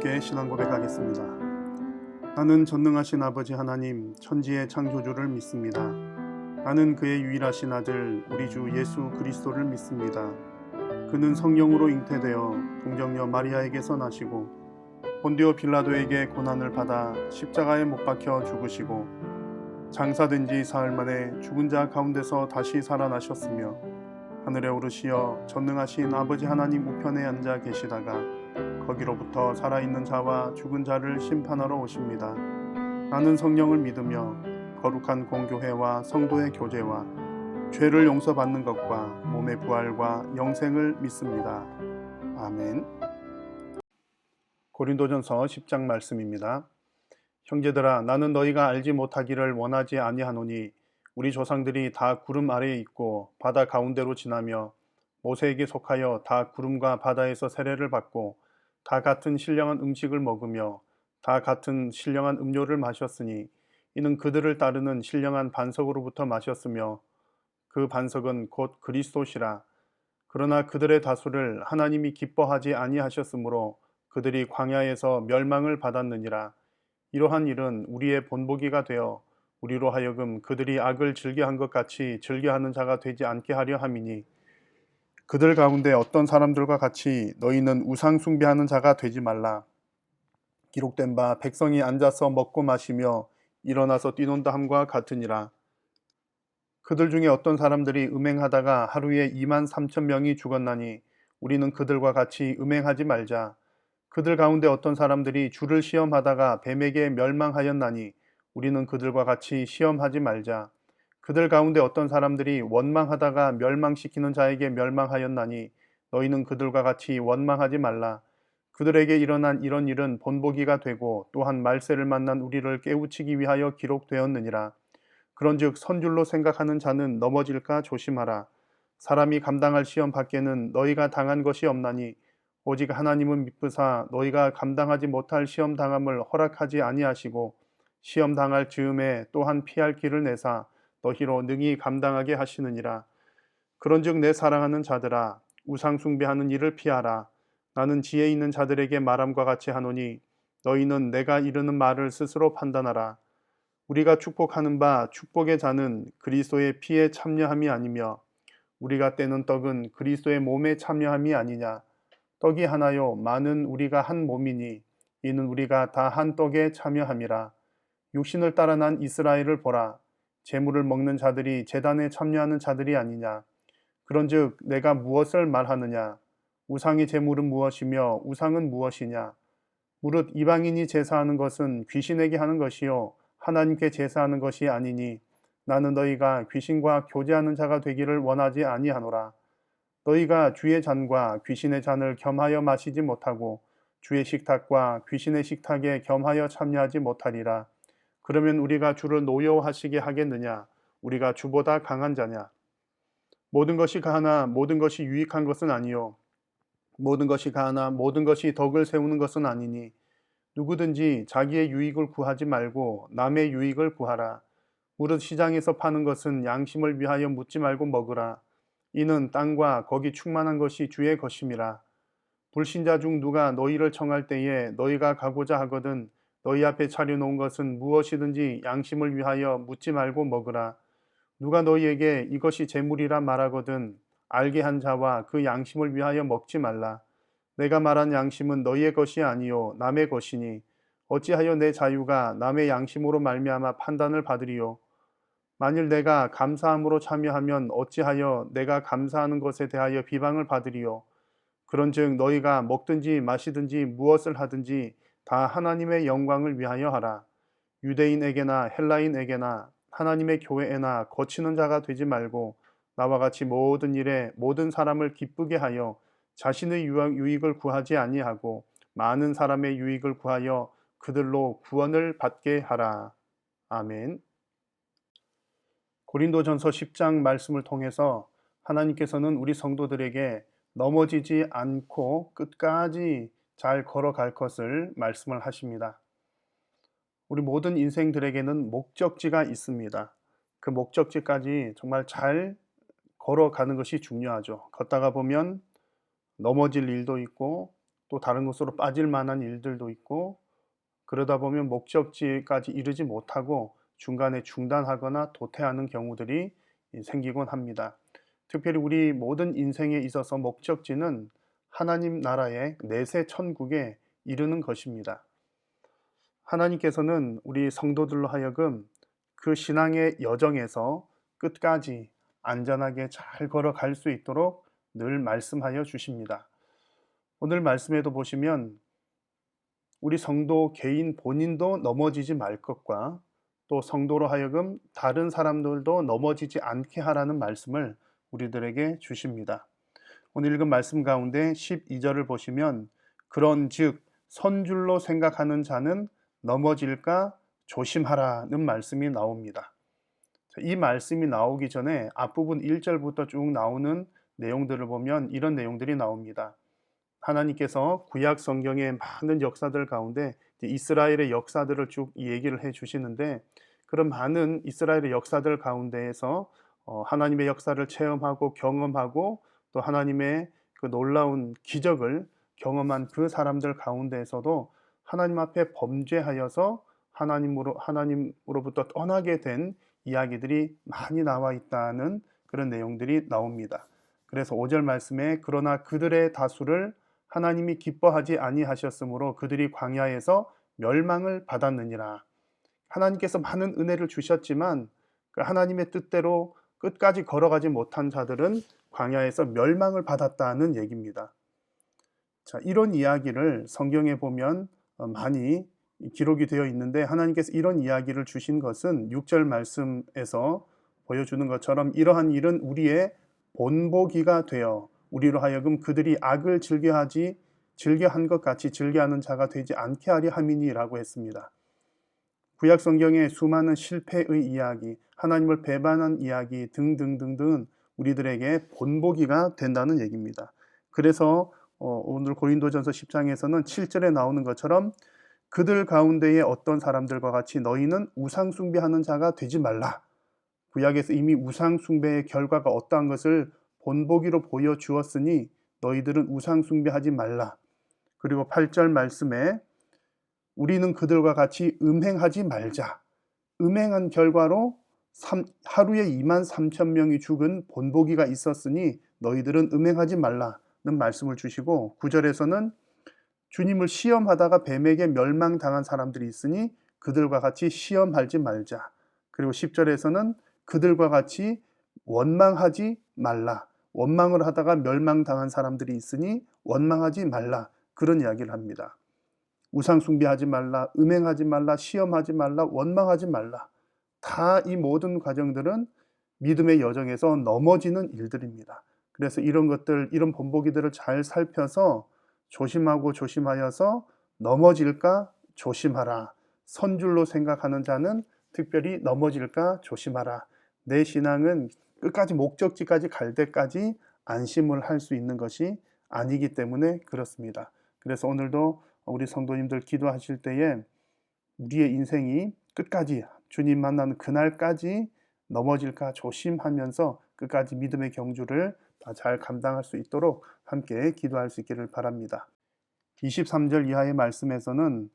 함께 신앙 고백하겠습니다. 나는 전능하신 아버지 하나님 천지의 창조주를 믿습니다. 나는 그의 유일하신 아들 우리 주 예수 그리스도를 믿습니다. 그는 성령으로 잉태되어 동정녀 마리아에게서 나시고 본디오 빌라도에게 고난을 받아 십자가에 못 박혀 죽으시고 장사된 지 사흘 만에 죽은 자 가운데서 다시 살아나셨으며 하늘에 오르시어 전능하신 아버지 하나님 우편에 앉아 계시다가 거기로부터 살아있는 자와 죽은 자를 심판하러 오십니다. 나는 성령을 믿으며 거룩한 공교회와 성도의 교제와 죄를 용서받는 것과 몸의 부활과 영생을 믿습니다. 아멘. 고린도전서 10장 말씀입니다. 형제들아, 나는 너희가 알지 못하기를 원하지 아니하노니 우리 조상들이 다 구름 아래에 있고 바다 가운데로 지나며 모세에게 속하여 다 구름과 바다에서 세례를 받고 다 같은 신령한 음식을 먹으며 다 같은 신령한 음료를 마셨으니 이는 그들을 따르는 신령한 반석으로부터 마셨으며 그 반석은 곧 그리스도시라. 그러나 그들의 다수를 하나님이 기뻐하지 아니하셨으므로 그들이 광야에서 멸망을 받았느니라. 이러한 일은 우리의 본보기가 되어 우리로 하여금 그들이 악을 즐겨한 것 같이 즐겨하는 자가 되지 않게 하려 함이니 그들 가운데 어떤 사람들과 같이 너희는 우상 숭배하는 자가 되지 말라. 기록된 바 백성이 앉아서 먹고 마시며 일어나서 뛰논다 함과 같으니라. 그들 중에 어떤 사람들이 음행하다가 하루에 23,000명이 죽었나니 우리는 그들과 같이 음행하지 말자. 그들 가운데 어떤 사람들이 주를 시험하다가 뱀에게 멸망하였나니 우리는 그들과 같이 시험하지 말자. 그들 가운데 어떤 사람들이 원망하다가 멸망시키는 자에게 멸망하였나니 너희는 그들과 같이 원망하지 말라. 그들에게 일어난 이런 일은 본보기가 되고 또한 말세를 만난 우리를 깨우치기 위하여 기록되었느니라. 그런즉 선줄로 생각하는 자는 넘어질까 조심하라. 사람이 감당할 시험 밖에는 너희가 당한 것이 없나니 오직 하나님은 미쁘사 너희가 감당하지 못할 시험 당함을 허락하지 아니하시고 시험 당할 즈음에 또한 피할 길을 내사 너희로 능히 감당하게 하시느니라. 그런즉 내 사랑하는 자들아, 우상 숭배하는 일을 피하라. 나는 지혜 있는 자들에게 말함과 같이 하노니 너희는 내가 이르는 말을 스스로 판단하라. 우리가 축복하는 바 축복의 자는 그리스도의 피에 참여함이 아니며 우리가 떼는 떡은 그리스도의 몸에 참여함이 아니냐. 떡이 하나요 많은 우리가 한 몸이니 이는 우리가 다 한 떡에 참여함이라. 육신을 따라 난 이스라엘을 보라. 제물을 먹는 자들이 제단에 참여하는 자들이 아니냐. 그런즉 내가 무엇을 말하느냐. 우상의 제물은 무엇이며 우상은 무엇이냐. 무릇 이방인이 제사하는 것은 귀신에게 하는 것이요 하나님께 제사하는 것이 아니니 나는 너희가 귀신과 교제하는 자가 되기를 원하지 아니하노라. 너희가 주의 잔과 귀신의 잔을 겸하여 마시지 못하고 주의 식탁과 귀신의 식탁에 겸하여 참여하지 못하리라. 그러면 우리가 주를 노여워하시게 하겠느냐. 우리가 주보다 강한 자냐. 모든 것이 가하나 모든 것이 유익한 것은 아니요 모든 것이 가하나 모든 것이 덕을 세우는 것은 아니니 누구든지 자기의 유익을 구하지 말고 남의 유익을 구하라. 무릇 시장에서 파는 것은 양심을 위하여 묻지 말고 먹으라. 이는 땅과 거기 충만한 것이 주의 것임이라. 불신자 중 누가 너희를 청할 때에 너희가 가고자 하거든 너희 앞에 차려놓은 것은 무엇이든지 양심을 위하여 묻지 말고 먹으라. 누가 너희에게 이것이 재물이라 말하거든 알게 한 자와 그 양심을 위하여 먹지 말라. 내가 말한 양심은 너희의 것이 아니요 남의 것이니 어찌하여 내 자유가 남의 양심으로 말미암아 판단을 받으리요. 만일 내가 감사함으로 참여하면 어찌하여 내가 감사하는 것에 대하여 비방을 받으리요. 그런즉 너희가 먹든지 마시든지 무엇을 하든지 다 하나님의 영광을 위하여 하라. 유대인에게나 헬라인에게나 하나님의 교회에나 거치는 자가 되지 말고 나와 같이 모든 일에 모든 사람을 기쁘게 하여 자신의 유익을 구하지 아니하고 많은 사람의 유익을 구하여 그들로 구원을 받게 하라. 아멘. 고린도전서 10장 말씀을 통해서 하나님께서는 우리 성도들에게 넘어지지 않고 끝까지 잘 걸어갈 것을 말씀을 하십니다. 우리 모든 인생들에게는 목적지가 있습니다. 그 목적지까지 정말 잘 걸어가는 것이 중요하죠. 걷다가 보면 넘어질 일도 있고 또 다른 곳으로 빠질 만한 일들도 있고, 그러다 보면 목적지까지 이르지 못하고 중간에 중단하거나 도태하는 경우들이 생기곤 합니다. 특별히 우리 모든 인생에 있어서 목적지는 하나님 나라의 내세 천국에 이르는 것입니다. 하나님께서는 우리 성도들로 하여금 그 신앙의 여정에서 끝까지 안전하게 잘 걸어갈 수 있도록 늘 말씀하여 주십니다. 오늘 말씀에도 보시면 우리 성도 개인 본인도 넘어지지 말 것과 또 성도로 하여금 다른 사람들도 넘어지지 않게 하라는 말씀을 우리들에게 주십니다. 오늘 읽은 말씀 가운데 12절을 보시면 그런즉 선줄로 생각하는 자는 넘어질까 조심하라는 말씀이 나옵니다. 이 말씀이 나오기 전에 앞부분 1절부터 쭉 나오는 내용들을 보면 이런 내용들이 나옵니다. 하나님께서 구약 성경의 많은 역사들 가운데 이스라엘의 역사들을 쭉 얘기를 해 주시는데, 그런 많은 이스라엘의 역사들 가운데에서 하나님의 역사를 체험하고 경험하고 또 하나님의 그 놀라운 기적을 경험한 그 사람들 가운데에서도 하나님 앞에 범죄하여서 하나님으로부터 떠나게 된 이야기들이 많이 나와 있다는 그런 내용들이 나옵니다. 그래서 5절 말씀에 그러나 그들의 다수를 하나님이 기뻐하지 아니하셨으므로 그들이 광야에서 멸망을 받았느니라. 하나님께서 많은 은혜를 주셨지만 그 하나님의 뜻대로 끝까지 걸어가지 못한 자들은 광야에서 멸망을 받았다는 얘기입니다. 자, 이런 이야기를 성경에 보면 많이 기록이 되어 있는데, 하나님께서 이런 이야기를 주신 것은 6절 말씀에서 보여주는 것처럼 이러한 일은 우리의 본보기가 되어 우리로 하여금 그들이 악을 즐겨한 것 같이 즐겨하는 자가 되지 않게 하려 함이니라고 했습니다. 구약 성경의 수많은 실패의 이야기, 하나님을 배반한 이야기 등등등등 우리들에게 본보기가 된다는 얘기입니다. 그래서 오늘 고린도전서 10장에서는 7절에 나오는 것처럼 그들 가운데에 어떤 사람들과 같이 너희는 우상 숭배하는 자가 되지 말라. 구약에서 이미 우상 숭배의 결과가 어떠한 것을 본보기로 보여주었으니 너희들은 우상 숭배하지 말라. 그리고 8절 말씀에 우리는 그들과 같이 음행하지 말자. 음행한 결과로 하루에 2만 3천 명이 죽은 본보기가 있었으니 너희들은 음행하지 말라는 말씀을 주시고, 9절에서는 주님을 시험하다가 뱀에게 멸망당한 사람들이 있으니 그들과 같이 시험하지 말자. 그리고 10절에서는 그들과 같이 원망하지 말라. 원망을 하다가 멸망당한 사람들이 있으니 원망하지 말라. 그런 이야기를 합니다. 우상 숭배하지 말라, 음행하지 말라, 시험하지 말라, 원망하지 말라. 다 이 모든 과정들은 믿음의 여정에서 넘어지는 일들입니다. 그래서 이런 것들, 이런 본보기들을 잘 살펴서 조심하여서 넘어질까 조심하라. 선줄로 생각하는 자는 특별히 넘어질까 조심하라. 내 신앙은 끝까지 목적지까지 갈 때까지 안심을 할 수 있는 것이 아니기 때문에 그렇습니다. 그래서 오늘도 우리 성도님들 기도하실 때에 우리의 인생이 끝까지 주님 만나는 그날까지 넘어질까 조심하면서 끝까지 믿음의 경주를 잘 감당할 수 있도록 함께 기도할 수 있기를 바랍니다. 23절 이하의 말씀에서는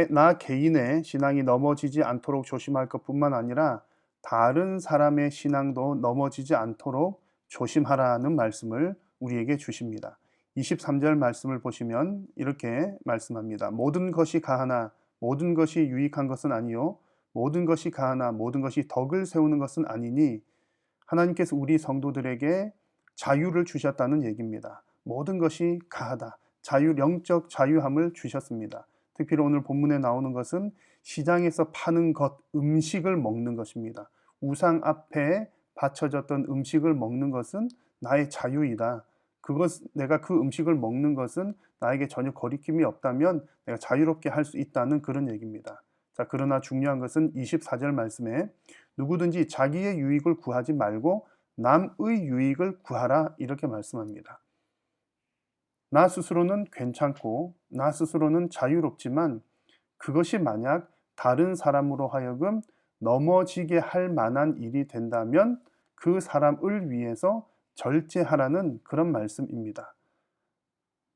나 개인의 신앙이 넘어지지 않도록 조심할 것뿐만 아니라 다른 사람의 신앙도 넘어지지 않도록 조심하라는 말씀을 우리에게 주십니다. 23절 말씀을 보시면 이렇게 말씀합니다. 모든 것이 가하나 모든 것이 유익한 것은 아니요 모든 것이 가하나 모든 것이 덕을 세우는 것은 아니니, 하나님께서 우리 성도들에게 자유를 주셨다는 얘기입니다. 모든 것이 가하다. 영적 자유함을 주셨습니다. 특별히 오늘 본문에 나오는 것은 시장에서 파는 것, 음식을 먹는 것입니다. 우상 앞에 바쳐졌던 음식을 먹는 것은 나의 자유이다. 내가 그 음식을 먹는 것은 나에게 전혀 거리낌이 없다면 내가 자유롭게 할 수 있다는 그런 얘기입니다. 자, 그러나 중요한 것은 24절 말씀에 누구든지 자기의 유익을 구하지 말고 남의 유익을 구하라 이렇게 말씀합니다. 나 스스로는 괜찮고 나 스스로는 자유롭지만 그것이 만약 다른 사람으로 하여금 넘어지게 할 만한 일이 된다면 그 사람을 위해서 절제하라는 그런 말씀입니다.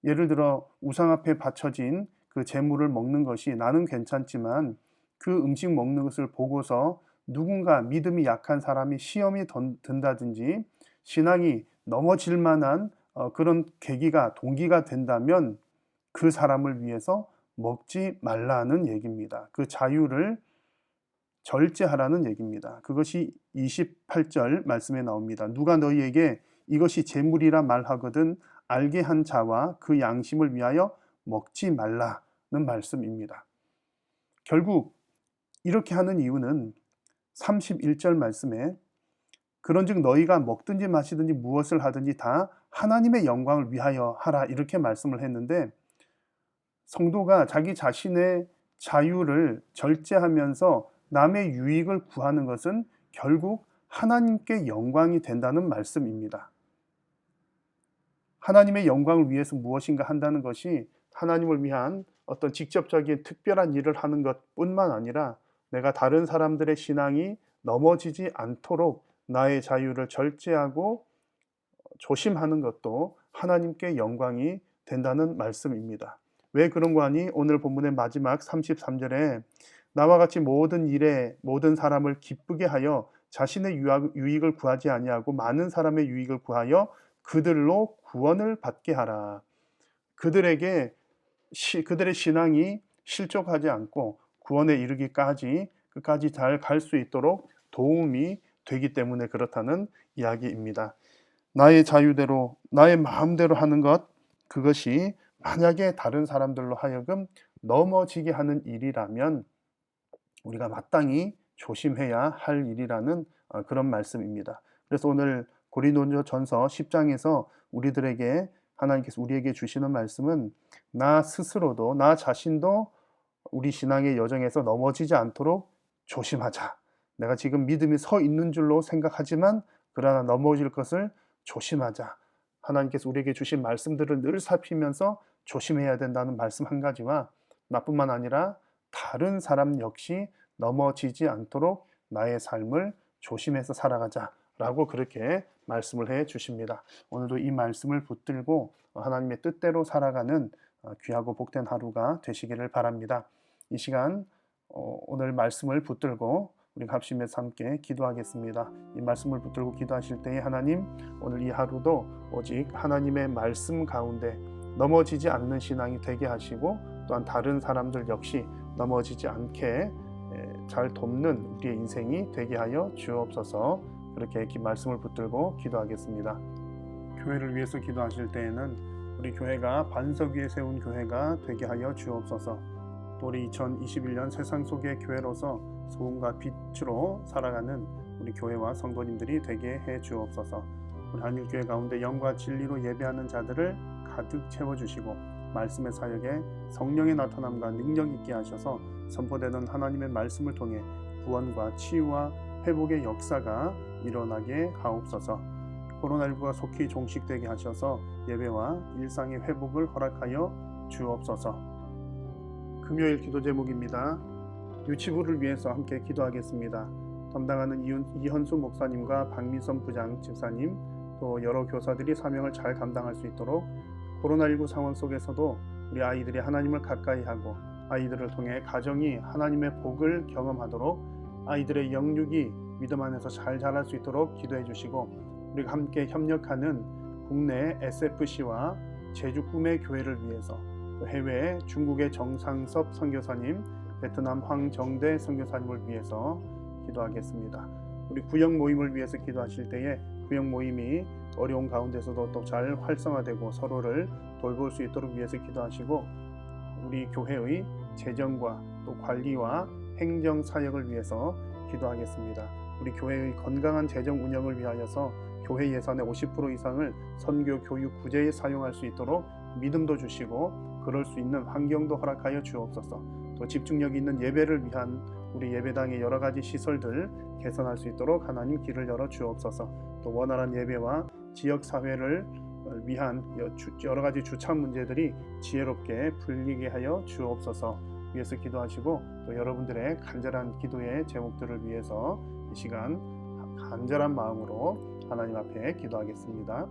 예를 들어 우상 앞에 바쳐진 그 제물을 먹는 것이 나는 괜찮지만 그 음식 먹는 것을 보고서 누군가 믿음이 약한 사람이 시험이 든다든지 신앙이 넘어질 만한 그런 계기가 동기가 된다면 그 사람을 위해서 먹지 말라는 얘기입니다. 그 자유를 절제하라는 얘기입니다. 그것이 28절 말씀에 나옵니다. 누가 너희에게 이것이 제물이라 말하거든 알게 한 자와 그 양심을 위하여 먹지 말라는 말씀입니다. 결국 이렇게 하는 이유는 31절 말씀에 그런즉 너희가 먹든지 마시든지 무엇을 하든지 다 하나님의 영광을 위하여 하라 이렇게 말씀을 했는데 성도가 자기 자신의 자유를 절제하면서 남의 유익을 구하는 것은 결국 하나님께 영광이 된다는 말씀입니다. 하나님의 영광을 위해서 무엇인가 한다는 것이 하나님을 위한 어떤 직접적인 특별한 일을 하는 것뿐만 아니라 내가 다른 사람들의 신앙이 넘어지지 않도록 나의 자유를 절제하고 조심하는 것도 하나님께 영광이 된다는 말씀입니다. 왜 그런 거 하니? 오늘 본문의 마지막 33절에 나와 같이 모든 일에 모든 사람을 기쁘게 하여 자신의 유익을 구하지 아니하고 많은 사람의 유익을 구하여 그들로 구원을 받게 하라. 그들의 신앙이 실족하지 않고 구원에 이르기까지 끝까지 잘 갈 수 있도록 도움이 되기 때문에 그렇다는 이야기입니다. 나의 자유대로 나의 마음대로 하는 것, 그것이 만약에 다른 사람들로 하여금 넘어지게 하는 일이라면 우리가 마땅히 조심해야 할 일이라는 그런 말씀입니다. 그래서 오늘 고린도전서 10장에서 우리들에게 하나님께서 우리에게 주시는 말씀은 나 스스로도 나 자신도 우리 신앙의 여정에서 넘어지지 않도록 조심하자. 내가 지금 믿음이 서 있는 줄로 생각하지만 그러나 넘어질 것을 조심하자. 하나님께서 우리에게 주신 말씀들을 늘 살피면서 조심해야 된다는 말씀 한 가지와 나뿐만 아니라 다른 사람 역시 넘어지지 않도록 나의 삶을 조심해서 살아가자라고 그렇게 말씀을 해 주십니다. 오늘도 이 말씀을 붙들고 하나님의 뜻대로 살아가는 귀하고 복된 하루가 되시기를 바랍니다. 이 시간 오늘 말씀을 붙들고 우리 합심해서 함께 기도하겠습니다. 이 말씀을 붙들고 기도하실 때에 하나님 오늘 이 하루도 오직 하나님의 말씀 가운데 넘어지지 않는 신앙이 되게 하시고 또한 다른 사람들 역시 넘어지지 않게 잘 돕는 우리의 인생이 되게 하여 주옵소서. 그렇게 말씀을 붙들고 기도하겠습니다. 교회를 위해서 기도하실 때에는 우리 교회가 반석 위에 세운 교회가 되게 하여 주옵소서. 또 우리 2021년 세상 속의 교회로서 소금과 빛으로 살아가는 우리 교회와 성도님들이 되게 해 주옵소서. 우리 한일교회 가운데 영과 진리로 예배하는 자들을 가득 채워주시고 말씀의 사역에 성령의 나타남과 능력 있게 하셔서 선포되는 하나님의 말씀을 통해 구원과 치유와 회복의 역사가 일어나게 하옵소서. 코로나19가 속히 종식되게 하셔서 예배와 일상의 회복을 허락하여 주옵소서. 금요일 기도 제목입니다. 유치부를 위해서 함께 기도하겠습니다. 담당하는 이현수 목사님과 박민선 부장 집사님 또 여러 교사들이 사명을 잘 감당할 수 있도록 코로나19 상황 속에서도 우리 아이들이 하나님을 가까이 하고 아이들을 통해 가정이 하나님의 복을 경험하도록 아이들의 영육이 믿음 안에서 잘 자랄 수 있도록 기도해 주시고 우리가 함께 협력하는 국내 SFC와 제주 꿈의 교회를 위해서 또 해외 중국의 정상섭 선교사님, 베트남 황정대 선교사님을 위해서 기도하겠습니다. 우리 구역 모임을 위해서 기도하실 때에 구역 모임이 어려운 가운데서도 또 잘 활성화되고 서로를 돌볼 수 있도록 위해서 기도하시고 우리 교회의 재정과 또 관리와 행정 사역을 위해서 기도하겠습니다. 우리 교회의 건강한 재정 운영을 위하여서 교회 예산의 50% 이상을 선교, 교육, 구제에 사용할 수 있도록 믿음도 주시고 그럴 수 있는 환경도 허락하여 주옵소서. 또 집중력 있는 예배를 위한 우리 예배당의 여러 가지 시설들 개선할 수 있도록 하나님 길을 열어 주옵소서. 또 원활한 예배와 지역사회를 위한 여러 가지 주차 문제들이 지혜롭게 풀리게 하여 주옵소서. 위해서 기도하시고 또 여러분들의 간절한 기도의 제목들을 위해서 이 시간 간절한 마음으로 하나님 앞에 기도하겠습니다.